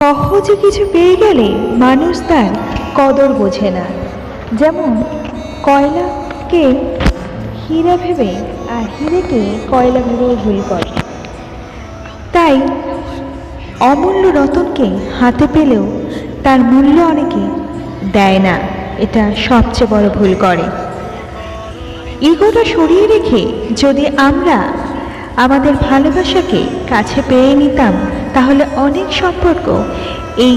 সহজে কিছু পেয়ে গেলে মানুষ তার কদর বোঝে না। যেমন কয়লাকে হীরা ভেবে আর হীরেকে কয়লা ভেবেও ভুল করে। তাই অমূল্য রতনকে হাতে পেলেও তার মূল্য অনেকে দেয় না, এটা সবচেয়ে বড় ভুল করে। ইগোটা সরিয়ে রেখে যদি আমরা আমাদের ভালোবাসাকে কাছে পেয়ে নিতাম, তাহলে অনেক সম্পর্ক এই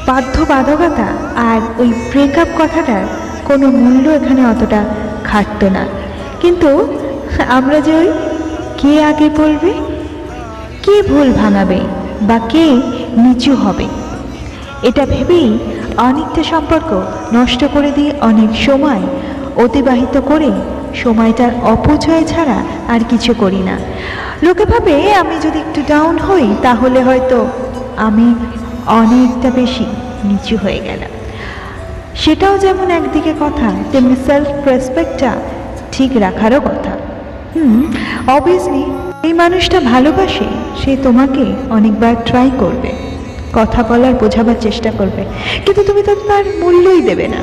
বাধ্যবাধকতা আর ওই ব্রেকআপ কথাটার কোনো মূল্য এখানে অতটা খাটতো না। কিন্তু আমরা যে ওই কে আগে বলবে, কে ভুল ভাঙাবে বা কে নিচু হবে, এটা ভেবেই অনেকটা সম্পর্ক নষ্ট করে দিয়ে অনেক সময় অতিবাহিত করে সময়টার অপচয় ছাড়া আর কিছু করি না। লোকে ভাবে আমি যদি একটু ডাউন হই তাহলে হয়তো আমি অনেকটা বেশি নিচু হয়ে গেলাম। সেটাও যেমন একদিকে কথা, তেমনি সেলফ রেসপেক্টটা ঠিক রাখারও কথা। অবভিয়াসলি এই মানুষটা ভালোবাসে, সে তোমাকে অনেকবার ট্রাই করবে, কথা বলার বোঝাবার চেষ্টা করবে, কিন্তু তুমি তো তার মূল্যই দেবে না,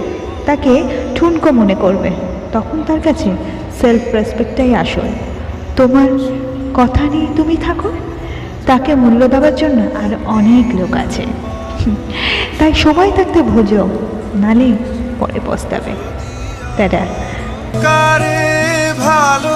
তাকে ঠুনকো মনে করবে। তখন তার কাছে সেলফ রেসপেক্টটাই আসল। তোমার কথা নিয়ে তুমি থাকো, তাকে মূল্য দেওয়ার জন্য আর অনেক লোক আছে। তাই সময় থাকতে বোঝো, নালে পরে পস্তাবে। দাদা কারে ভালো